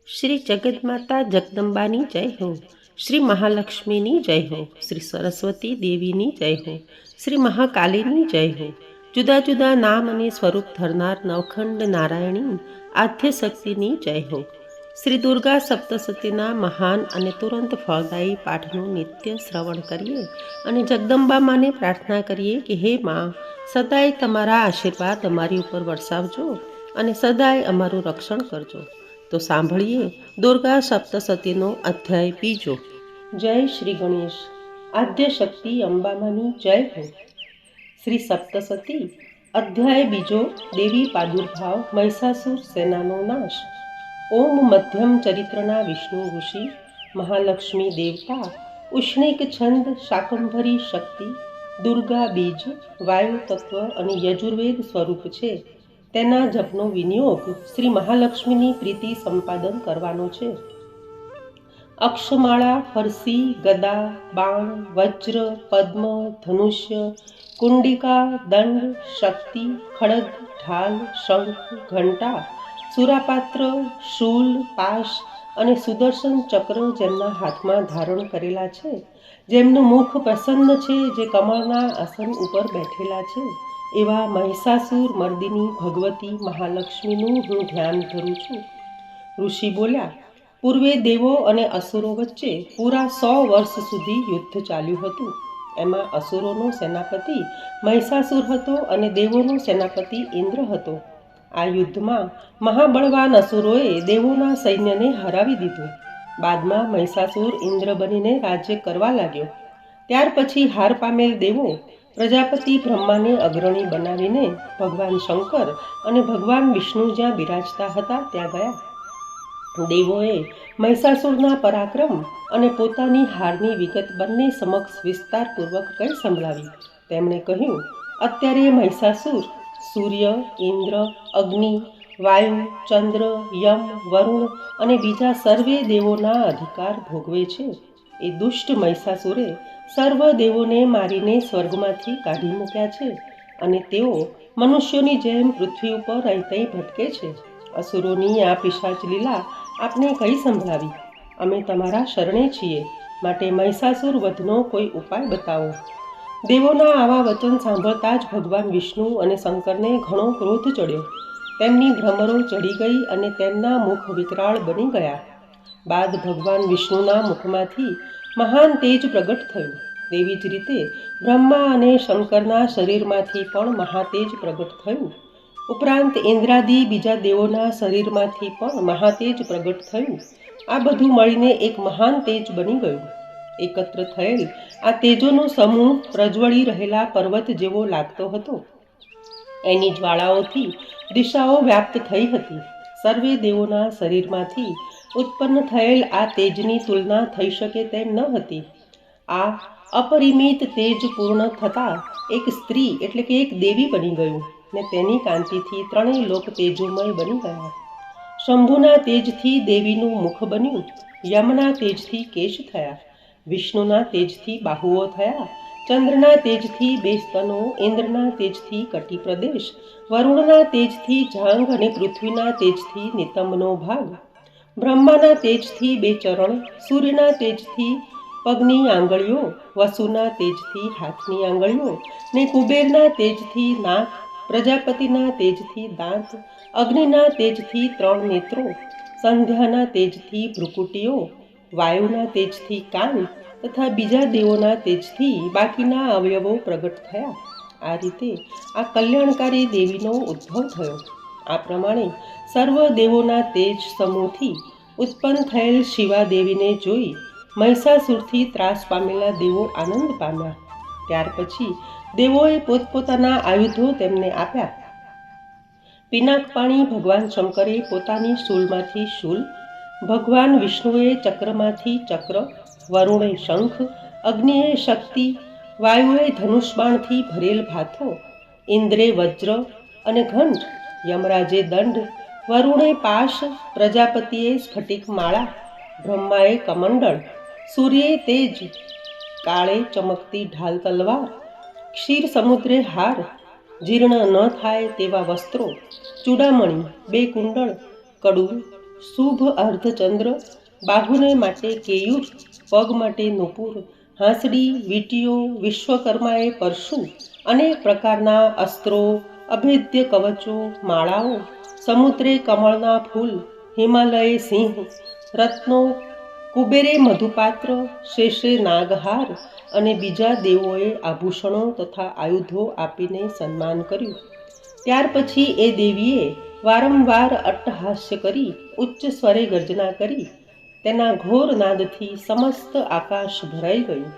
श्री जगन्माता जगदंबानी जय हो। श्री महालक्ष्मीनी जय हो। श्री सरस्वती देवीनी जय हो। श्री महाकालीनी जय हो। जुदा जुदा नाम અને સ્વરૂપ ધરનાર નવખંડ નારાયણી આદ્ય શક્તિની જય હો। શ્રી દુર્ગા સપ્તસતીના મહાન અને તુરંત ફળદાયી પાઠનું નિત્ય શ્રવણ કરીએ અને જગદંબા માને પ્રાર્થના કરીએ કે હે માં, સદાય તમારા આશીર્વાદ અમારી ઉપર વરસાવજો અને સદાય અમારું રક્ષણ કરજો। તો સાંભળીએ દુર્ગા સપ્તસતીનો અધ્યાય બીજો। જય શ્રી ગણેશ। આદ્ય શક્તિ અંબામાની જય હો। શ્રી સપ્તસતી અધ્યાય બીજો। દેવી પ્રાદુર્ભાવ, મહિષાસુર સેનાનો નાશ। ઓમ મધ્યમ ચરિત્રના વિષ્ણુ ઋષિ, મહાલક્ષ્મી દેવતા, ઉષ્ણિક છંદ, શાકંભરી શક્તિ, દુર્ગા બીજ, વાયુ તત્વ અને યજુર્વેદ સ્વરૂપ છે। તેના જપનો વિનિયોગ શ્રી મહાલક્ષ્મીની પ્રીતિ સંપાદન કરવાનો છે। અક્ષમાળા, ફરસી, ગદા, બાણ, વજ્ર, પદ્મ, ધનુષ્ય, કુંડિકા, દંડ, શક્તિ, ખડગ, ઢાલ, શંખ, ઘંટા, સુરાપાત્ર, શૂલ, પાશ અને સુદર્શન ચક્ર જેમના હાથમાં ધારણ કરેલા છે, જેમનું મુખ પ્રસન્ન છે, જે કમળના આસન ઉપર બેઠેલા છે, એવા મહિષાસુર મર્દિની ભગવતી મહાલક્ષ્મીનું હું ધ્યાન ધરું છું। ઋષિ બોલ્યા, પૂર્વે દેવો અને અસુરો વચ્ચે પૂરા 100 વર્ષ સુધી યુદ્ધ ચાલ્યું હતું। એમાં અસુરોનો સેનાપતિ મહિષાસુર હતો અને દેવોનો સેનાપતિ ઇન્દ્ર હતો। આ યુદ્ધમાં મહાબળવાન અસુરોએ દેવોના સૈન્યને હરાવી દીધું। બાદમાં મહિષાસુર ઇન્દ્ર બનીને રાજ્ય કરવા લાગ્યો। ત્યાર પછી હાર પામેલ દેવો પ્રજાપતિ બ્રહ્માને અગ્રણી બનાવીને ભગવાન શંકર અને ભગવાન વિષ્ણુ જ્યાં બિરાજતા હતા ત્યાં ગયા। દેવોએ મહિષાસુરના પરાક્રમ અને પોતાની હારની વિગત બંને સમક્ષ વિસ્તારપૂર્વક કઈ સંભળાવી। તેમણે કહ્યું, અત્યારે મહિષાસુર સૂર્ય, ઇન્દ્ર, અગ્નિ, વાયુ, ચંદ્ર, યમ, વરુણ અને બીજા સર્વે દેવોના અધિકાર ભોગવે છે। એ દુષ્ટ મહિષાસુરે સર્વ દેવોને મારીને સ્વર્ગમાંથી કાઢી મૂક્યા છે અને તેઓ મનુષ્યોની જેમ પૃથ્વી ઉપર અહીં ભટકે છે। અસુરોની આ પિશાચ લીલા આપને કઈ સંભળાવી? અમે તમારા શરણે છીએ, માટે મહિષાસુર વધનો કોઈ ઉપાય બતાવો। દેવોના આવા વચન સાંભળતા જ ભગવાન વિષ્ણુ અને શંકરને ઘણો ક્રોધ ચડ્યો। તેમની ભ્રમરો ચડી ગઈ અને તેમના મુખ વિકરાળ બની ગયા। બાદ ભગવાન વિષ્ણુના મુખમાંથી મહાન તેજ પ્રગટ થયું। તેવી જ રીતે બ્રહ્મા અને શંકરના શરીરમાંથી પણ મહાતેજ પ્રગટ થયું। ઉપરાંત ઇન્દ્રાદિ બીજા દેવોના શરીરમાંથી પણ મહાતેજ પ્રગટ થયું। આ બધું મળીને એક મહાન તેજ બની ગયું। એકત્ર થયેલ આ તેજોનો સમૂહ પ્રજ્વળી રહેલા પર્વત જેવો લાગતો હતો। એની જ્વાળાઓથી દિશાઓ વ્યાપ્ત થઈ હતી। સર્વે દેવોના શરીરમાંથી ઉત્પન્ન થયેલ આ તેજની તુલના થઈ શકે તેમ ન હતી। આ અપરિમિત તેજ પૂર્ણ થતાં એક સ્ત્રી એટલે કે એક દેવી બની ગયું ને તેની કાંતિથી ત્રણેય લોક તેજોમય બની ગયા। શંભુના તેજથી દેવીનું મુખ બન્યું, યમના તેજથી કેશ થયા, વિષ્ણુના તેજથી બાહુઓ થયા, ચંદ્રના તેજથી 2 સ્તનો, ઇન્દ્રના તેજથી કટી પ્રદેશ, વરુણના તેજથી જાંઘ અને પૃથ્વીના તેજથી નિતંબનો ભાગ, બ્રહ્માના તેજથી 2 ચરણ, સૂર્યના તેજથી પગની આંગળીઓ, વસુના તેજથી હાથની આંગળીઓ ને કુબેરના તેજથી નાક, પ્રજાપતિના તેજથી દાંત, અગ્નિના તેજથી 3 નેત્રો, સંધ્યાના તેજથી ભ્રુકુટીઓ, વાયુના તેજથી કાન તથા બીજા દેવોના તેજથી બાકીના અવયવો પ્રગટ થયા। આ રીતે આ કલ્યાણકારી દેવીનો ઉદ્ભવ થયો। આ પ્રમાણે સર્વ દેવોના તેજ સમૂહથી ઉત્પન્ન થયેલ શિવા દેવીને જોઈ મહિષાસુરથી ત્રાસ પામેલા દેવો આનંદ પામ્યા। ત્યાર પછી દેવોએ પોતપોતાના આયુધો તેમને આપ્યા। પિનાકપાણી ભગવાન શંકરે પોતાની શૂલમાંથી શૂલ, ભગવાન વિષ્ણુએ ચક્રમાંથી ચક્ર, વરુણે શંખ, અગ્નિએ શક્તિ, વાયુએ ધનુષબાણથી ભરેલ ભાથો, ઇન્દ્રે વજ્ર અને ઘંટ, યમરાજે દંડ, વરુણે પાશ, પ્રજાપતિએ સ્ફટિક માળા, બ્રહ્માએ કમંડળ, સૂર્યે તેજ, કાળે ચમકતી ઢાલ તલવાર, ક્ષીર સમુદ્રે હાર, જીર્ણ ન થાય તેવા વસ્ત્રો, ચૂડામણી, 2 કુંડળ, કડું, શુભ અર્ધચંદ્ર, બાહુને માટે કેયુર, પગ માટે નુપુર, હાંસડી, વીંટીઓ, વિશ્વકર્માએ પરશુ, અનેક પ્રકારના અસ્ત્રો, અભેદ્ય કવચો, માળાઓ, સમુદ્રે કમળના ફૂલ, હિમાલયે સિંહ, રત્નો, કુબેરે મધુપાત્ર, શેષે નાગહાર અને બીજા દેવોએ આભૂષણો તથા આયુધો આપીને સન્માન કર્યું. ત્યાર પછી એ દેવીએ વારંવાર અટ્ટહાસ્ય કરી ઉચ્ચ સ્વરે ગર્જના કરી. તેના ઘોર નાદથી સમસ્ત આકાશ ભરાઈ ગયું.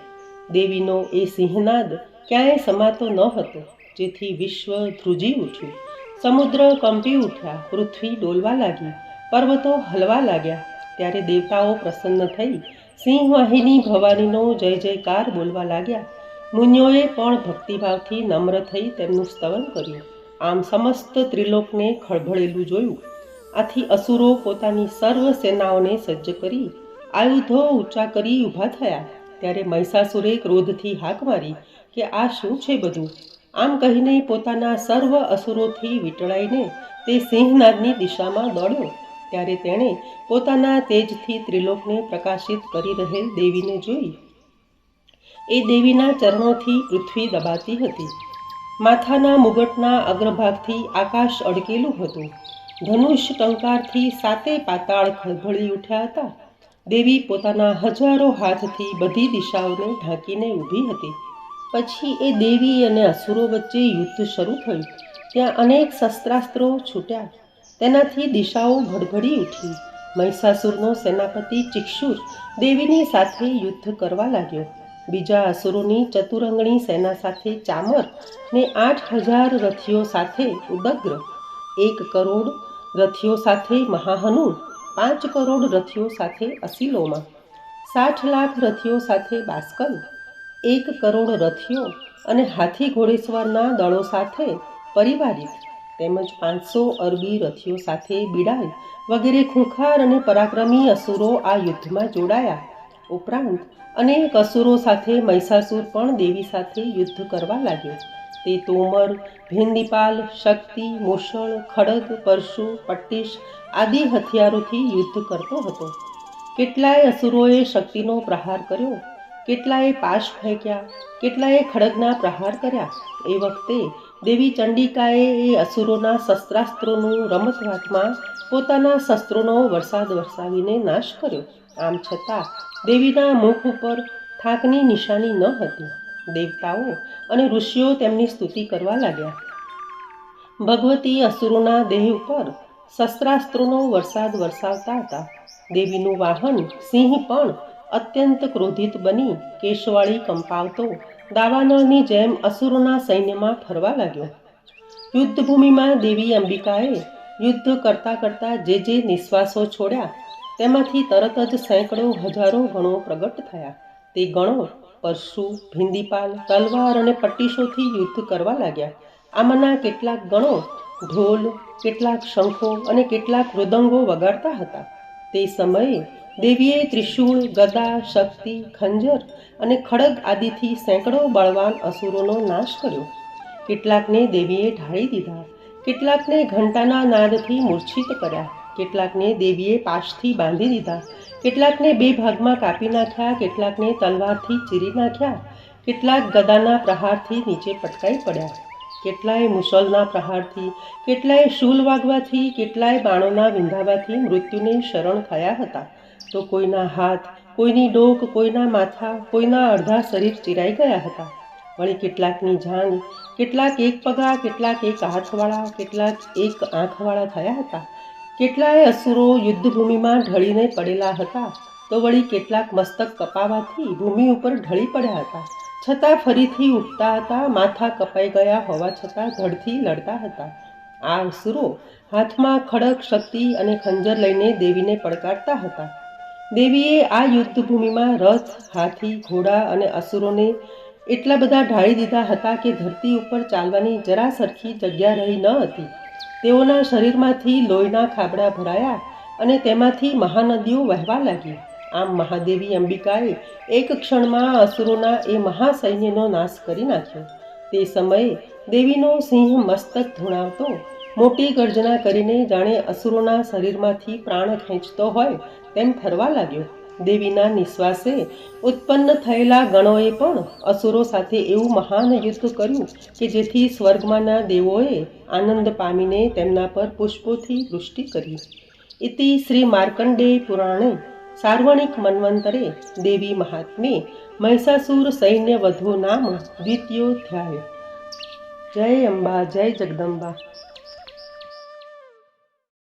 દેવીનો એ સિંહનાદ ક્યાંય સમાતો ન હતો, જેથી વિશ્વ ધ્રુજી ઉઠ્યું. સમુદ્ર કંપી ઉઠ્યા, પૃથ્વી ડોલવા લાગી, પર્વતો હલવા લાગ્યા. ત્યારે દેવતાઓ પ્રસન્ન થઈ સિંહવાહિની ભવાનીનો જય જયકાર બોલવા લાગ્યા. મુનિઓએ પણ ભક્તિભાવથી નમ્ર થઈ તેમનું સ્તવન કર્યું. આમ સમસ્ત ત્રિલોકને ખળભળેલું જોયું. આથી અસુરો પોતાની સર્વ સેનાઓને સજ્જ કરી આયુધો ઊંચા કરી ઊભા થયા. ત્યારે મહિષાસુરે ક્રોધથી હાક મારી કે આ શું છે બધું? આમ કહીને પોતાના સર્વ અસુરોથી વીંટળાઈને તે સિંહનાદની દિશામાં દોડ્યો. ત્યારે તેણે પોતાના તેજથી ત્રિલોકને પ્રકાશિત કરી રહેલ દેવીને જોઈ. એ દેવીના ચરણોથી પૃથ્વી દબાતી હતી. માથાના મુગટના અગ્રભાગથી આકાશ અડકેલું હતું. ધનુષ ટંકારથી સાતે પાતાળ ખળભળી ઉઠ્યા હતા. દેવી પોતાના હજારો હાથથી બધી દિશાઓને ઢાંકીને ઊભી હતી. પછી એ દેવી અને અસુરો વચ્ચે યુદ્ધ શરૂ થયું. ત્યાં અનેક શસ્ત્રાસ્ત્રો છૂટ્યા. તેનાથી દિશાઓ ભડભડી ઉઠી. મહિષાસુરનો સેનાપતિ ચિક્ષુર દેવીની સાથે યુદ્ધ કરવા લાગ્યો. બીજા અસુરોની ચતુરંગણી સેના સાથે ચામર ને 8,000 રથીઓ સાથે ઉદગ્ર, 1 કરોડ રથીઓ સાથે મહાહનુ, 5 કરોડ રથીઓ સાથે અસીલોમા, 60 લાખ રથીઓ સાથે બાસ્કલ, 1 કરોડ રથીઓ અને હાથી ઘોડેસવારના દળો સાથે પરિવારિત, તેમજ 500 અરબી રથીઓ સાથે બિડાલ વગેરે ખૂંખાર અને પરાક્રમી અસુરો આ યુદ્ધમાં જોડાયા. ઉપરાંત અનેક અસુરો સાથે મહિષાસુર પણ દેવી સાથે યુદ્ધ કરવા લાગ્યો. તે તોમર, ભેંદીપાલ, શક્તિ, મૂષળ, ખડગ, પરશુ, પટ્ટીશ આદિ હથિયારોથી યુદ્ધ કરતો હતો. કેટલાય અસુરોએ શક્તિનો પ્રહાર કર્યો, કેટલાએ પાશ ફેંક્યા, કેટલાએ ખડગના પ્રહાર કર્યા. એ વખતે દેવી ચંડિકાએ એ અસુરોના શસ્ત્રાસ્ત્રોનું રમતવાતમાં પોતાના શસ્ત્રોનો વરસાદ વરસાવીને નાશ કર્યો. આમ છતાં દેવીના મુખ ઉપર થાકની નિશાની ન હતી. દેવતાઓ અને ઋષિઓ તેમની સ્તુતિ કરવા લાગ્યા. ભગવતી અસુરોના દેહ ઉપર શસ્ત્રાસ્ત્રોનો વરસાદ વરસાવતા હતા. દેવીનું વાહન સિંહ પણ અત્યંત ક્રોધિત બની કેશવાળી કંપાવતો દાવાનળની જેમ અસુરોના સૈન્યમાં ફરવા લાગ્યો. યુદ્ધભૂમિમાં દેવી અંબિકાએ યુદ્ધ કરતાં કરતાં જે નિશ્વાસો છોડ્યા તેમાંથી તરત જ સેંકડો હજારો ગણો પ્રગટ થયા. તે ગણો પરશુ, ભિંદીપાલ, તલવાર અને પટ્ટીશોથી યુદ્ધ કરવા લાગ્યા. આમાંના કેટલાક ગણો ઢોલ, કેટલાક શંખો અને કેટલાક મૃદંગો વગાડતા હતા. તે સમયે દેવીએ ત્રિશૂળ, ગદા, શક્તિ, ખંજર અને ખડગ આદિથી સેંકડો બળવાન અસુરોનો નાશ કર્યો. કેટલાકને દેવીએ ઢાળી દીધા, કેટલાકને ઘંટાના નાદથી મૂર્છિત કર્યા, કેટલાકને દેવીએ પાશથી બાંધી દીધા, કેટલાકને 2 ભાગમાં કાપી નાખ્યા, કેટલાકને તલવારથી ચીરી નાખ્યા, કેટલાક ગદાના પ્રહારથી નીચે પટકાઈ પડ્યા, કેટલાય મુસલના પ્રહારથી, કેટલાય શૂલ વાગવાથી, કેટલાય બાણોના વિંધાવાથી મૃત્યુને શરણ થયા હતા. તો કોઈના હાથ, કોઈની ડોક, કોઈના માથા, કોઈના અડધા શરીર ચીરાઈ ગયા હતા. વળી કેટલાકની જાંઘ, કેટલાક 1 પગા, કેટલાક 1 હાથવાળા, કેટલાક 1 આંખવાળા થયા હતા. કેટલાય અસુરો યુદ્ધભૂમિમાં ઢળીને પડેલા હતા. તો વળી કેટલાક મસ્તક કપાવાથી ભૂમિ ઉપર ઢળી પડ્યા હતા, છતાં ફરીથી ઉઠતા હતા. માથા કપાઈ ગયા હોવા છતાં ધડથી લડતા હતા. આ અસુરો હાથમાં ખડગ, શક્તિ અને ખંજર લઈને દેવીને પડકારતા હતા. દેવીએ આ યુદ્ધભૂમિમાં રથ, હાથી, ઘોડા અને અસુરોને એટલા બધા ઢાળી દીધા હતા કે ધરતી ઉપર ચાલવાની જરા સરખી જગ્યા રહી ન હતી. તેઓના શરીરમાંથી લોહીના ખાબડા ભરાયા અને તેમાંથી મહાનદીઓ વહેવા લાગી. આમ મહાદેવી અંબિકાએ એક ક્ષણમાં અસુરોના એ મહાસૈન્યનો નાશ કરી નાખ્યો. તે સમયે દેવીનો સિંહ મસ્તક ધૂણાવતો મોટી ગર્જના કરીને જાણે અસુરોના શરીરમાંથી પ્રાણ ખેંચતો હોય તેમ થરવા લાગ્યો. દેવીના નિશ્વાસે ઉત્પન્ન થયેલા ગણોએ પણ અસુરો સાથે એવું મહાન યુદ્ધ કર્યું કે જેથી સ્વર્ગમાંના દેવોએ આનંદ પામીને તેમના પર પુષ્પોથી વૃષ્ટિ કરી. ઇતિ શ્રી માર્કંડેય પુરાણે સાર્વણિક મન્વંતરે દેવી મહાત્મે મહિષાસુર સૈન્ય વધુ નામ દ્વિતીયોધ્યાય. જય અંબા, જય જગદંબા.